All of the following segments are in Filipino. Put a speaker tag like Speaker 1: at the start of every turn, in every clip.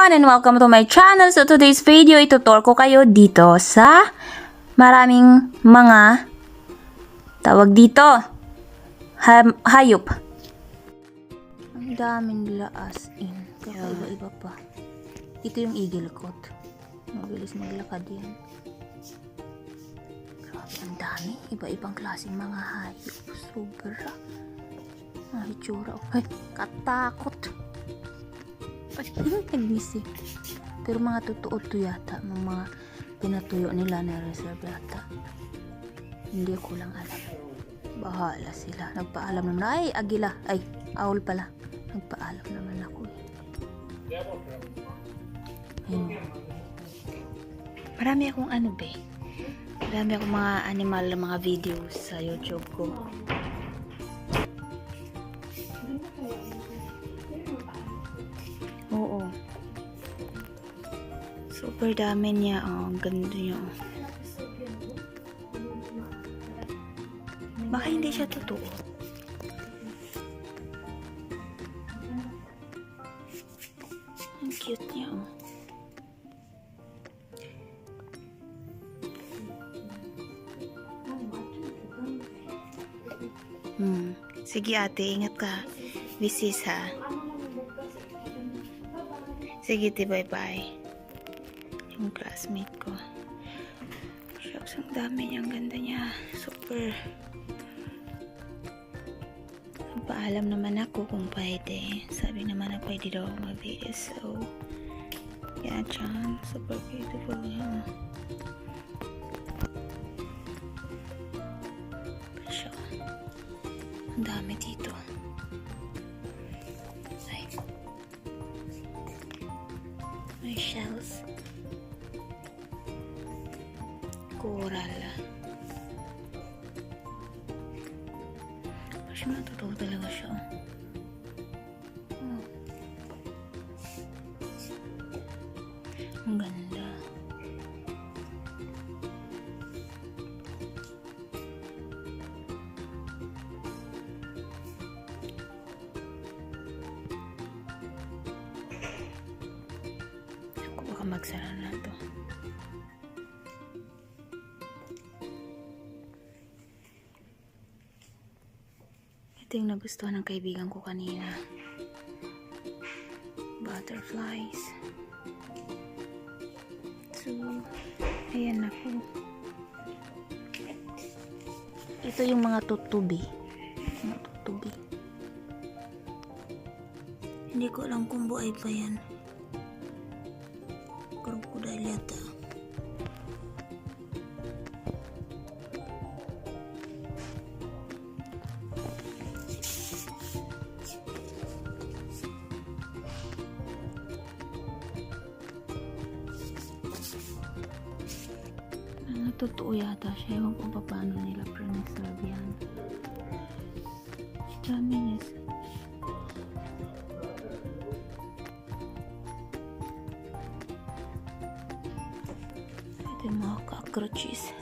Speaker 1: everyone and welcome to my channel. So today's video, itutur ko kayo dito sa maraming mga tawag dito hayop. Ang daming nila as in. Kakaiba-iba pa. Ito yung eagle coat. Mabilis maglakad yan. Grabe, ang dami. Iba-ibang klaseng mga hayop. Sobra. Ang hitsura. Ay, katakot. Nag-missing. Pero mga totoo to yata. Mga pinatuyo nila na reserve yata. Hindi ko lang alam. Bahala sila. Nagpaalam naman. Ay, agila. Ay, owl pala. Nagpaalam naman ako. Ayun. Marami akong Marami akong mga animal na mga videos sa YouTube ko. Oo. Super dami niya. Oh, ang ganda niya. Oh. Baka hindi siya totoo. Ang cute niya. Oh. Sige ate, ingat ka. Bisis ha. Sige, bye-bye. Yung classmate ko. Shucks, ang dami niya. Ang ganda niya. Super. Paalam naman ako kung pwede. Sabi naman na pwede daw mag-video. So, yeah, Chan. Super beautiful niya. So, ang dami dito. May shells. Coral. Kasi matotoo talaga siya. Oh. Ang ganda. Magsara na to. Ito yung nagustuhan ng kaibigan ko kanina. Butterflies. So, ayan ako. Ito yung mga tutubi. Mga tutubi. Hindi ko alam kung buhay pa yan. Krokodil yata. Totoo yata siya. Ewan ko pa paano nila preserve yan. Japanese. Yung mga cockroaches.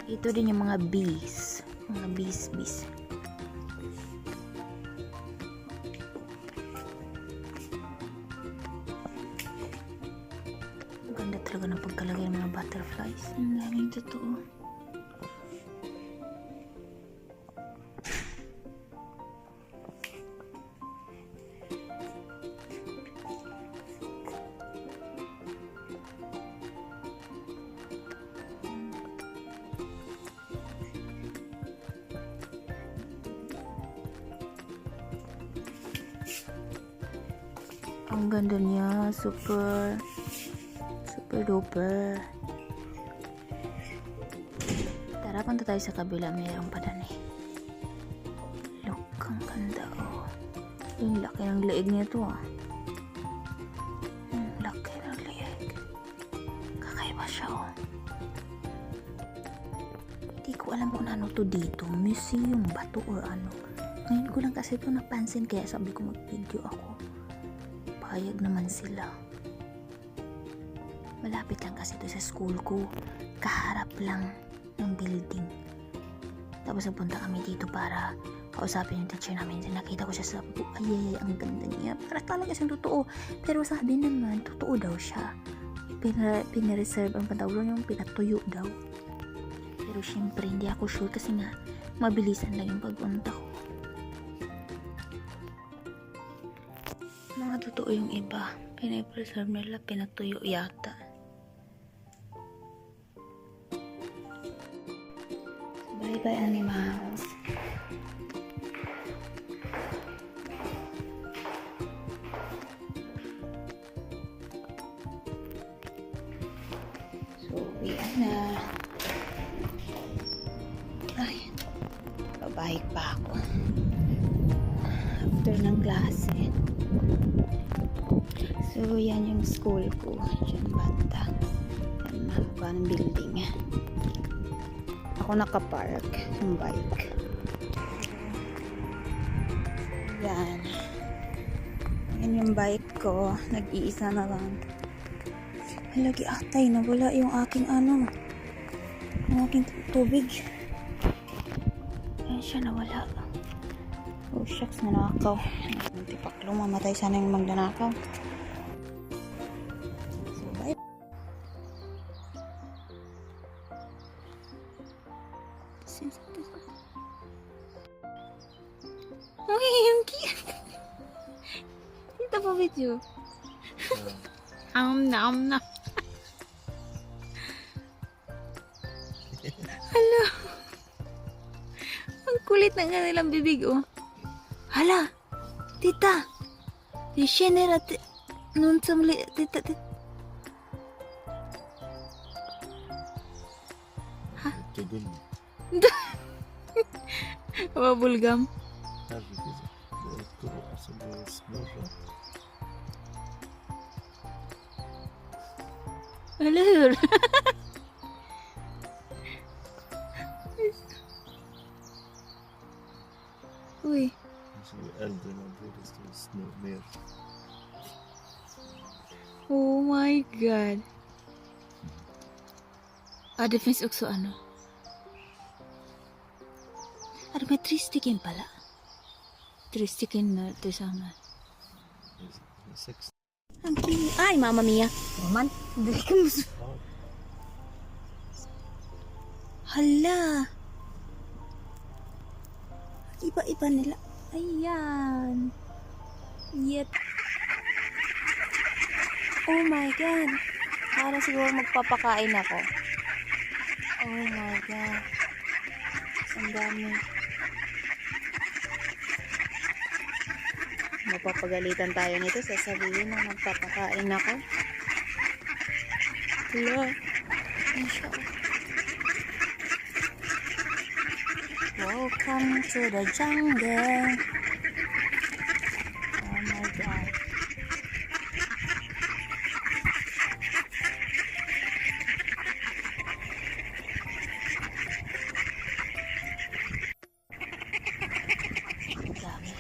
Speaker 1: Ito din yung mga bees. Mga bees. Ganda talaga ng pagkalagay ng mga butterflies. Ang daming totoo. Ang ganda niya, super duper. Tara, punta tayo sa kabila. Mayroong pa dyan eh. Look, ang ganda oh. Yung laki ng leeg niya to ah. Laki ng leeg. Kakaiba siya oh. Hindi ko alam kung ano to dito. Museum ba to or ano. Ngayon ko lang kasi ito napansin kaya sabi ko mag-video ako. Payag naman sila. Malapit lang kasi ito sa school ko. Kaharap lang ng building. Tapos nagpunta kami dito para kausapin yung teacher namin. Nakita ko siya sa ay, ang ganda niya. Para talaga siyang totoo. Pero sabi naman, totoo daw siya. Pinareserve ang pantalon yung pinatuyo daw. Pero syempre, hindi ako sure kasi nga, mabilisan lang yung pagpunta ko. Mga totoo yung iba. Pinapreserve nila, pinatuyo yata. Bye-bye, animals. So, uwian na. Ay, babahig pa ako. After ng klase. So, yan yung school ko. Diyan banda. Yan, mahaba ng building. Ako nakapark yung bike. Yan. Yan yung bike ko. Nag-iisa na lang. Halagi atay, nawala yung aking yung aking tubig. Yan siya, nawala. Oh shucks, nanakaw. Tipaklong, mamatay sana yung magnanakaw. So, bye. Okay, yung cute. Dito po video. Na. Hala. Ang kulit ng kanilang bibig, oh. Hala. Tita. Di shenera nun sa muli. Tita. Ha?
Speaker 2: Tugul.
Speaker 1: Mabulgam.
Speaker 2: Tabii ki. Kuru aslında smurra.
Speaker 1: Alur. Uy.
Speaker 2: Så äldre man borde stå snö mer.
Speaker 1: Oh my god. Det finns också may 3 stycken pala. 3 stycken na tillsammans.
Speaker 2: 6.
Speaker 1: Ang cute. Ay, Mama Mia. Maman, dali ka mas... Hala. Iba-iba nila. Ayan. Yet. Oh my god. Para siguro magpapakain ako. Oh my god. Ang dami. Mapapagalitan tayo nito. Sasabihin na magpapakain ako. Hala. Ano siya? Welcome to the jungle. Oh my god. Ang dami.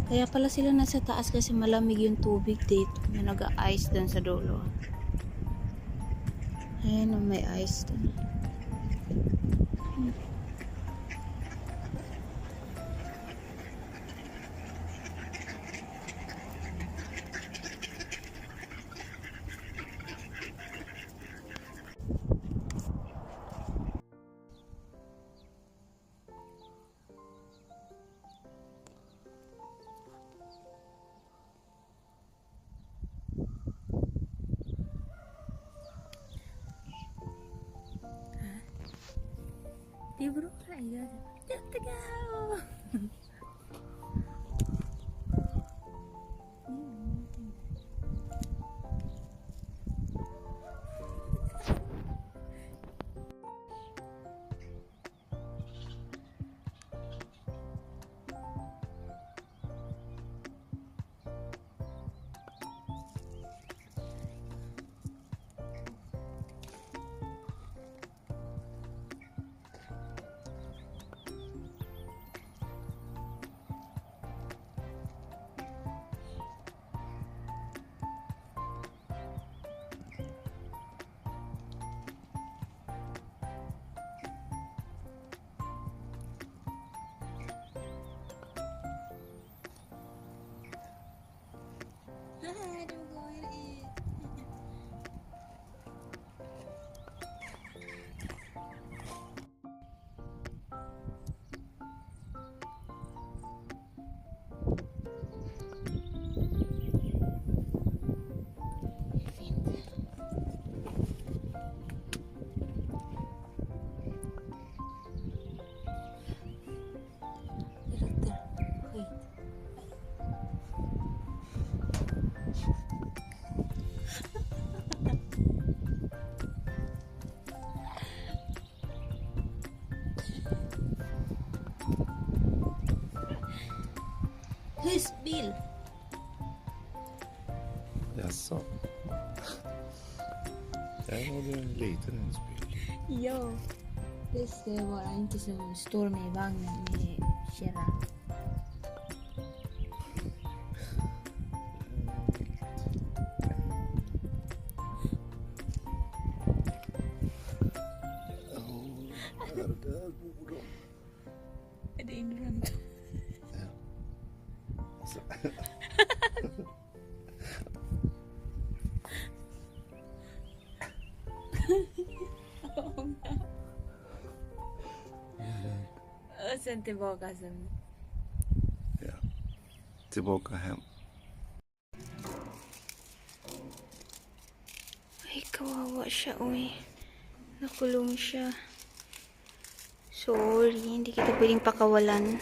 Speaker 1: Kaya pala sila nasa taas kasi malamig yung tubig dito na nag-ice dun sa dulo. Ayan, may ice dun. Libro ka na tagaw. I don't go and eat. Wait. Who's Bill?
Speaker 2: Jaså? Där var det en liten husbil.
Speaker 1: Ja. Det ska vara inte så stor med vagnen med kärra.
Speaker 2: Där bor de.
Speaker 1: Är det inrunt?
Speaker 2: Ja. Så.
Speaker 1: Och sen tillbaka sen.
Speaker 2: Ja. Tillbaka hem.
Speaker 1: Ay, kawawa siya, uy. Nakulong siya. Sorry, hindi kita pwedeng pakawalan.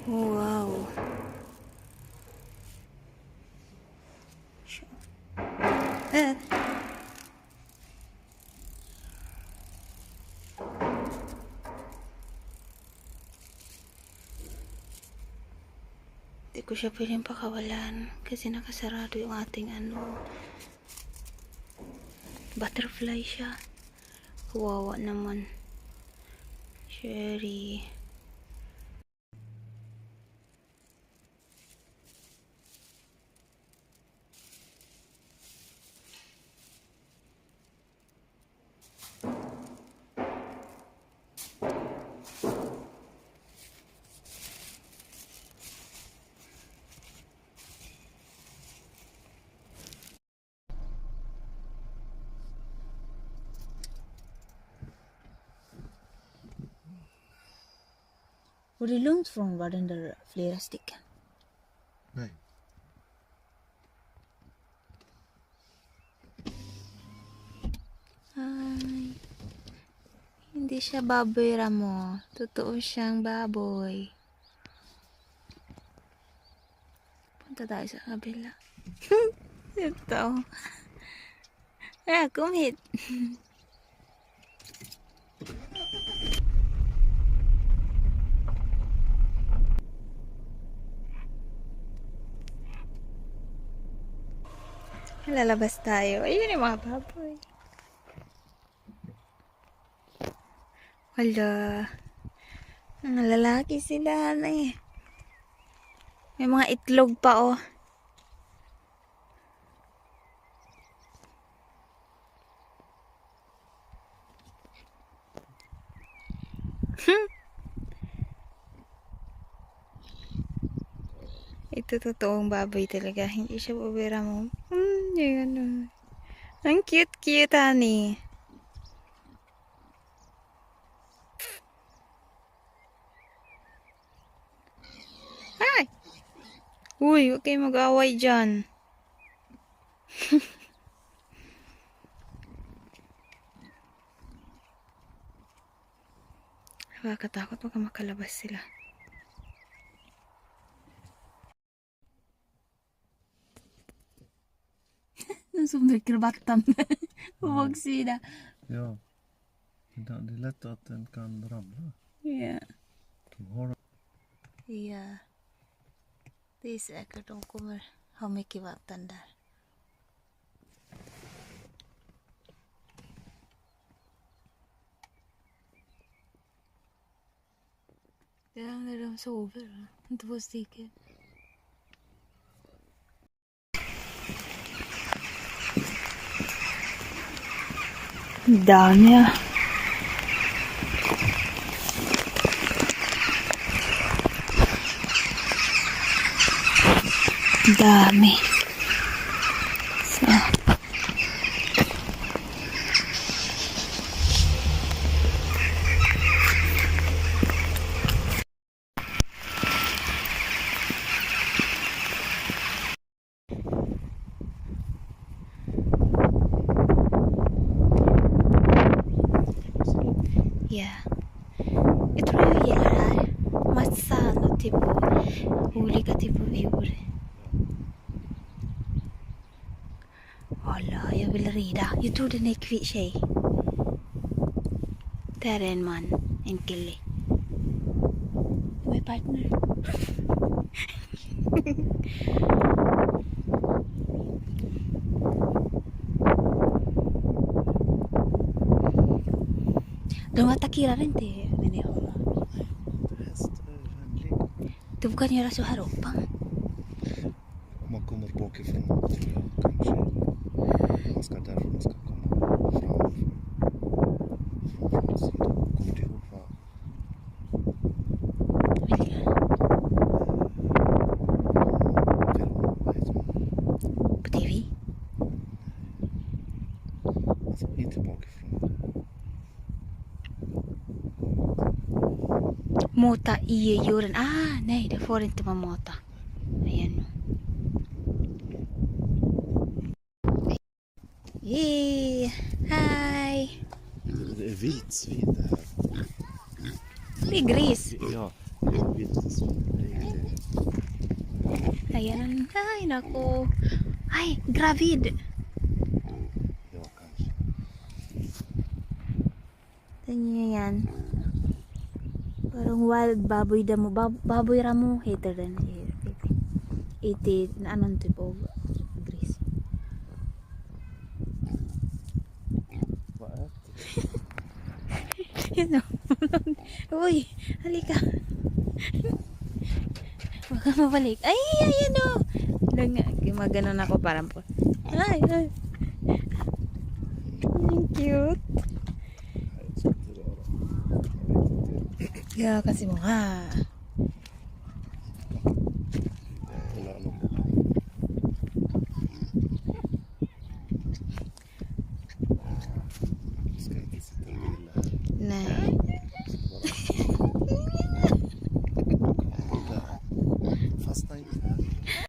Speaker 1: Wow. Ah. Hindi ko siya pwedeng pakawalan kasi nakasarado yung ating butterfly siya. Kawawa naman. Sherry. Var det långt från var den där flera stycken?
Speaker 2: Nej.
Speaker 1: Ay, hindi siya baboy, Ramo. Totoo siyang baboy. Punta tayo sa kabila. Totoo. Ah, kumit. Lalabas tayo. Ayun yung mga baboy. Wala. Mga lalaki sila na eh. May mga itlog pa oh. Ito totoong baboy talaga. Hindi siya bubira mo. Yan. Ang cute-cute, honey. Ay! Uy, huwag kayo mag-away dyan. Nakakatakot baka makalabas sila. Som dricker vatten. På baksidan.
Speaker 2: Ja. Det är lätt att den kan ramla.
Speaker 1: Ja.
Speaker 2: De har
Speaker 1: Ja. Det är säkert de kommer ha mycket vatten där. Ja, när de sover. Inte på sticket. Dami. Dami. So. Ja. Jag tror jag gillar det här. Massa typ olika typer av djur. Alla, jag vill rida. Jag tror den är tjej. Där är en man, en kille. Min partner. De attackerar inte människorna.
Speaker 2: hästvänlig.
Speaker 1: De kan göra så här uppe.
Speaker 2: Om man kommer bakifrån tror jag kanske. Man ska därför man ska komma fram. Från sidan. Kommer du ihåg vad?
Speaker 1: Vilka?
Speaker 2: Vad heter det?
Speaker 1: På TV.
Speaker 2: Alltså inte bakifrån.
Speaker 1: Mota i djuren. Ah, nej, det får inte man mata. Ayan. Yay! Hi!
Speaker 2: Det är vildsvin det här.
Speaker 1: Det är gris.
Speaker 2: Ja, det är vildsvin. Det är det.
Speaker 1: Ayan. Ay, naku. Ay, gravid.
Speaker 2: Ja, kanske.
Speaker 1: Tingnan niyo yan. Parang wild baboy damo. Baboy ramo. Hater din. Iti, anong type of gris.
Speaker 2: Vad äter
Speaker 1: Yan o. Uy, halika. Baka mabalik. Ay, ayan o. Gumaganon ako parang po. Ay, ay. Ang cute.
Speaker 2: Jag ska inte röra. Jag vet inte.
Speaker 1: Ya, kasi mo nga.